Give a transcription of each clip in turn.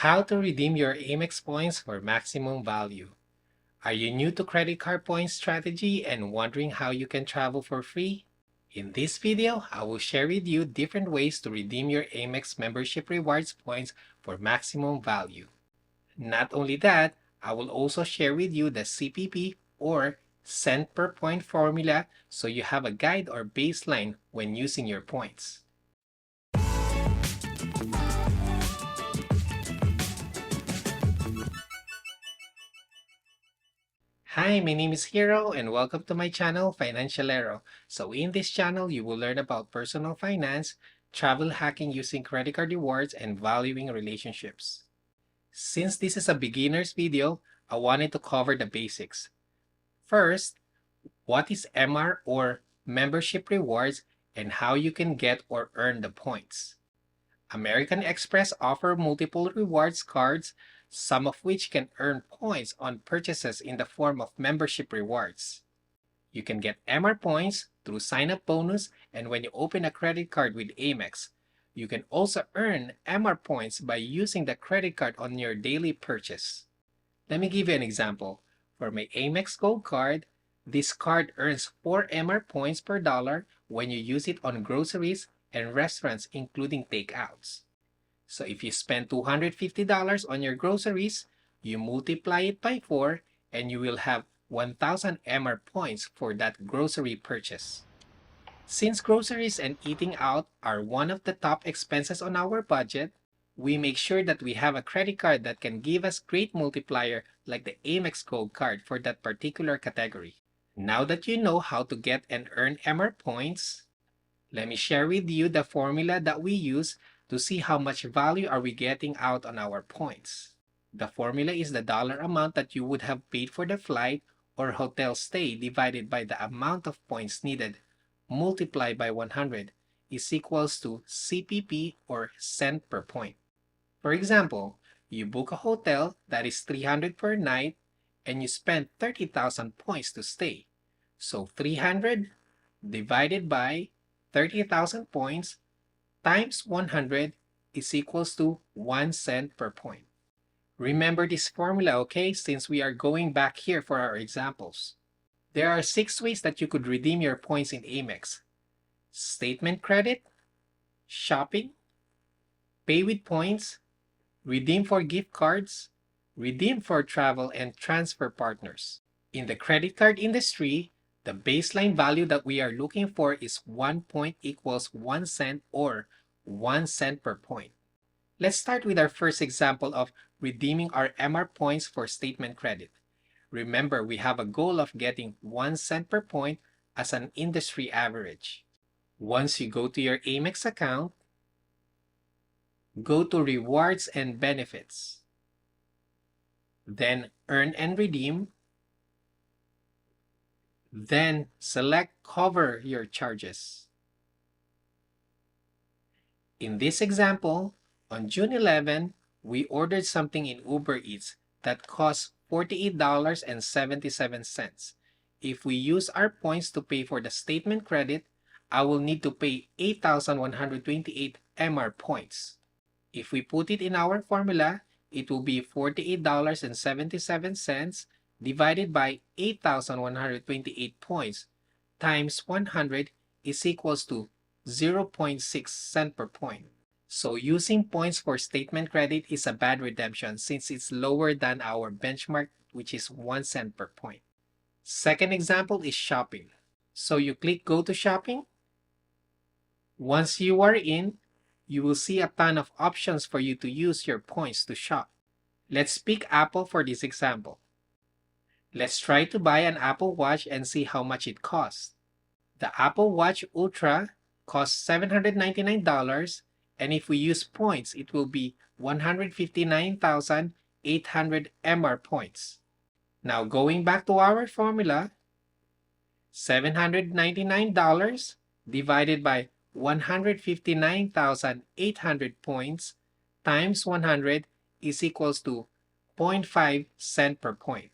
How to redeem your Amex points for maximum value. Are you new to credit card points strategy and wondering how you can travel for free? In this video, I will share with you different ways to redeem your Amex membership rewards points for maximum value. Not only that, I will also share with you the CPP or cent per point formula so you have a guide or baseline when using your points. Hi, my name is Hero and welcome to my channel, Financialero. So in this channel, you will learn about personal finance, travel hacking using credit card rewards, and valuing relationships. Since this is a beginner's video, I wanted to cover the basics. First, what is MR or membership rewards and how you can get or earn the points. American Express offer multiple rewards cards, some of which can earn points on purchases in the form of membership rewards. You can get MR points through sign-up bonus, and when you open a credit card with Amex, you can also earn MR points by using the credit card on your daily purchase. Let me give you an example. For my Amex Gold card, this card earns 4 MR points per dollar when you use it on groceries and restaurants including takeouts. So if you spend $250 on your groceries, you multiply it by 4 and you will have 1,000 MR points for that grocery purchase. Since groceries and eating out are one of the top expenses on our budget, we make sure that we have a credit card that can give us great multiplier like the Amex Gold card for that particular category. Now that you know how to get and earn MR points, let me share with you the formula that we use to see how much value are we getting out on our points. The formula is the dollar amount that you would have paid for the flight or hotel stay divided by the amount of points needed multiplied by 100 is equals to CPP or cent per point. For example, you book a hotel that is $300 per night and you spend 30,000 points to stay. So 300 divided by 30,000 points times 100 is equals to 1 cent per point. Remember this formula, okay, since we are going back here for our examples. There are 6 ways that you could redeem your points in Amex. Statement credit, shopping, pay with points, redeem for gift cards, redeem for travel and transfer partners. In the credit card industry, the baseline value that we are looking for is 1 point equals 1 cent or 1 cent per point. Let's start with our first example of redeeming our MR points for statement credit. Remember, we have a goal of getting 1 cent per point as an industry average. Once you go to your Amex account, go to Rewards and Benefits. Then Earn and Redeem. Then select Cover Your Charges. In this example, on June 11, we ordered something in Uber Eats that cost $48.77. If we use our points to pay for the statement credit, I will need to pay 8,128 MR points. If we put it in our formula, it will be $48.77 divided by 8,128 points times 100 is equals to 0.6 cent per point. So using points for statement credit is a bad redemption since it's lower than our benchmark, which is 1 cent per point. Second example is shopping. So you click Go to Shopping. Once you are in, you will see a ton of options for you to use your points to shop. Let's pick Apple for this example. Let's try to buy an Apple Watch and see how much it costs. The Apple Watch Ultra costs $799, and if we use points, it will be 159,800 MR points. Now going back to our formula, $799 divided by 159,800 points times 100 is equals to 0.5 cent per point.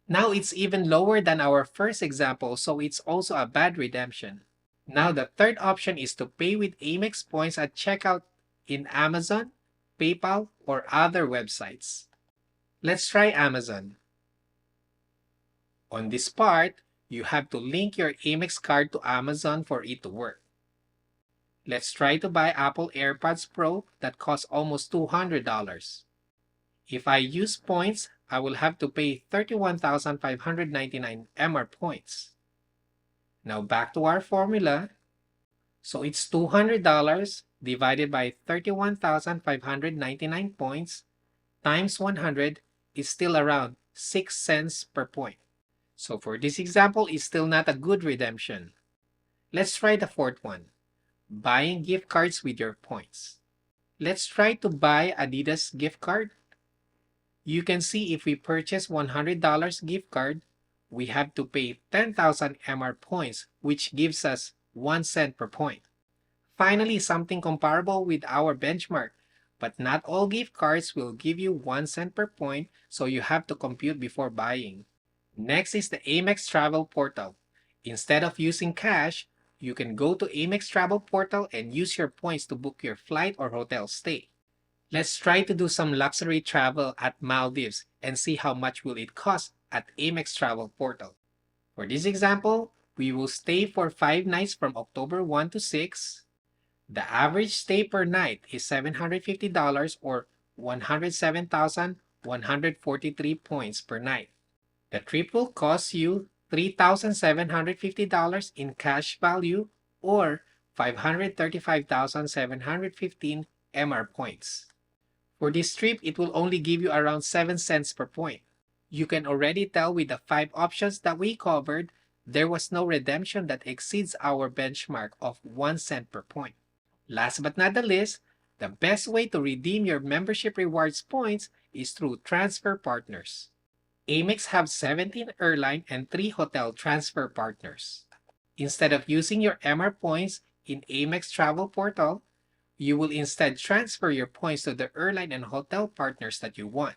Now it's even lower than our first example, so it's also a bad redemption. Now the third option is to pay with Amex points at checkout in Amazon, PayPal, or other websites. Let's try Amazon. On this part, you have to link your Amex card to Amazon for it to work. Let's try to buy Apple AirPods Pro that cost almost $200. If I use points, I will have to pay 31,599 MR points. Now back to our formula. So it's $200 divided by 31,599 points times 100 is still around 6 cents per point. So for this example, it's still not a good redemption. Let's try the fourth one, buying gift cards with your points. Let's try to buy Adidas gift card. You can see if we purchase $100 gift card, we have to pay 10,000 MR points, which gives us 1 cent per point. Finally, something comparable with our benchmark, but not all gift cards will give you 1 cent per point, so you have to compute before buying. Next is the Amex Travel Portal. Instead of using cash, you can go to Amex Travel Portal and use your points to book your flight or hotel stay. Let's try to do some luxury travel at Maldives and see how much will it cost at Amex Travel Portal. For this example, we will stay for 5 nights from October 1 to 6. The average stay per night is $750 or 107,143 points per night. The trip will cost you $3,750 in cash value or 535,715 MR points. For this trip, it will only give you around 7 cents per point. You can already tell with the 5 options that we covered, there was no redemption that exceeds our benchmark of 1 cent per point. Last but not the least, the best way to redeem your membership rewards points is through transfer partners. Amex have 17 airline and 3 hotel transfer partners. Instead of using your MR points in Amex Travel Portal, you will instead transfer your points to the airline and hotel partners that you want.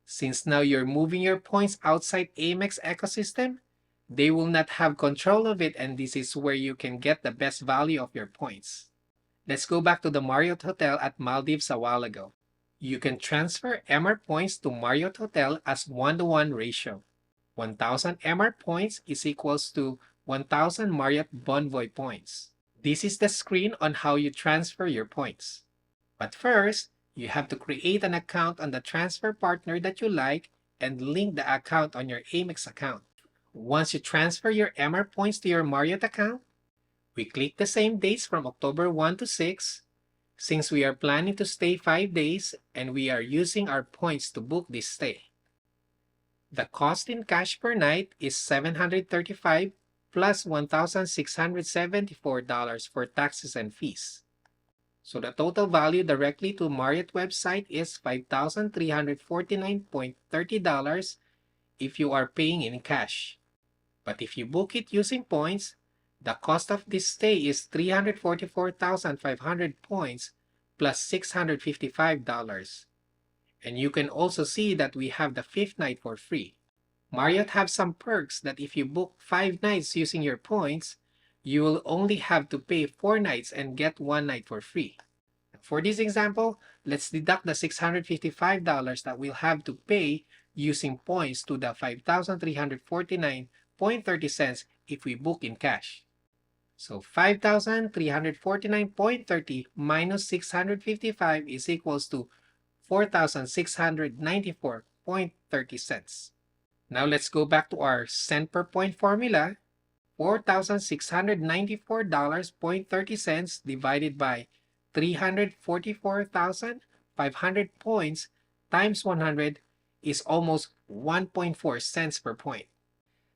Since now you're moving your points outside Amex ecosystem, they will not have control of it, and this is where you can get the best value of your points. Let's go back to the Marriott Hotel at Maldives a while ago. You can transfer MR points to Marriott Hotel as 1-to-1 ratio. 1,000 MR points is equals to 1,000 Marriott Bonvoy points. This is the screen on how you transfer your points. But first, you have to create an account on the transfer partner that you like and link the account on your Amex account. Once you transfer your MR points to your Marriott account, we click the same dates from October 1 to 6. Since we are planning to stay 5 days and we are using our points to book this stay. The cost in cash per night is $735 plus $1,674 for taxes and fees. So the total value directly to Marriott website is $5,349.30 if you are paying in cash. But if you book it using points, the cost of this stay is 344,500 points plus $655. And you can also see that we have the 5th night for free. Marriott have some perks that if you book 5 nights using your points, you will only have to pay 4 nights and get 1 night for free. For this example, let's deduct the $655 that we'll have to pay using points to the 5,349.30 cents if we book in cash. So 5,349.30 minus 655 is equals to 4,694.30 cents. Now let's go back to our cent per point formula. $4,694.30 divided by 344,500 points times 100 is almost 1.4 cents per point.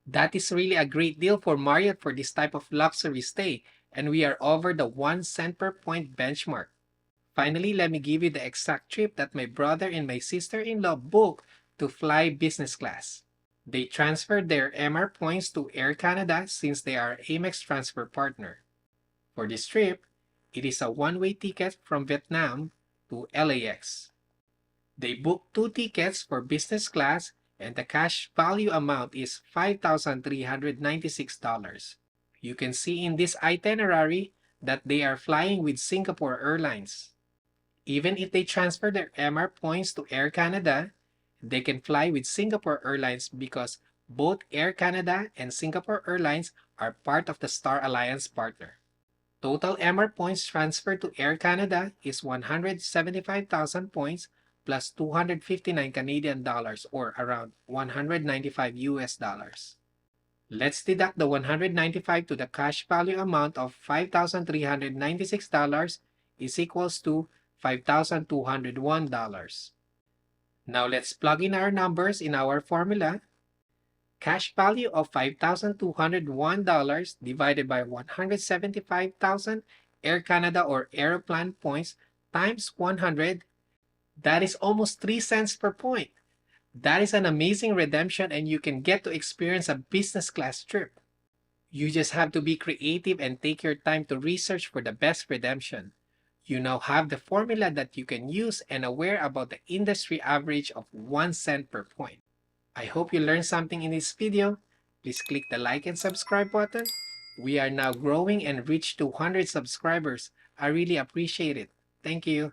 That is really a great deal for Marriott for this type of luxury stay, and we are over the 1 cent per point benchmark. Finally, let me give you the exact trip that my brother and my sister-in-law booked to fly business class. They transferred their MR points to Air Canada since they are Amex transfer partner. For this trip, it is a one-way ticket from Vietnam to LAX. They booked 2 tickets for business class and the cash value amount is $5,396. You can see in this itinerary that they are flying with Singapore Airlines. Even if they transfer their MR points to Air Canada, they can fly with Singapore Airlines because both Air Canada and Singapore Airlines are part of the Star Alliance partner. Total MR points transferred to Air Canada is 175,000 points plus 259 Canadian dollars or around 195 US dollars. Let's deduct the 195 to the cash value amount of $5,396 is equals to $5,201. Now let's plug in our numbers in our formula. Cash value of $5,201 divided by 175,000 Air Canada or Aeroplan points times 100, that is almost 3 cents per point. That is an amazing redemption and you can get to experience a business class trip. You just have to be creative and take your time to research for the best redemption. You now have the formula that you can use and aware about the industry average of 1 cent per point. I hope you learned something in this video. Please click the like and subscribe button. We are now growing and reach 200 subscribers. I really appreciate it. Thank you.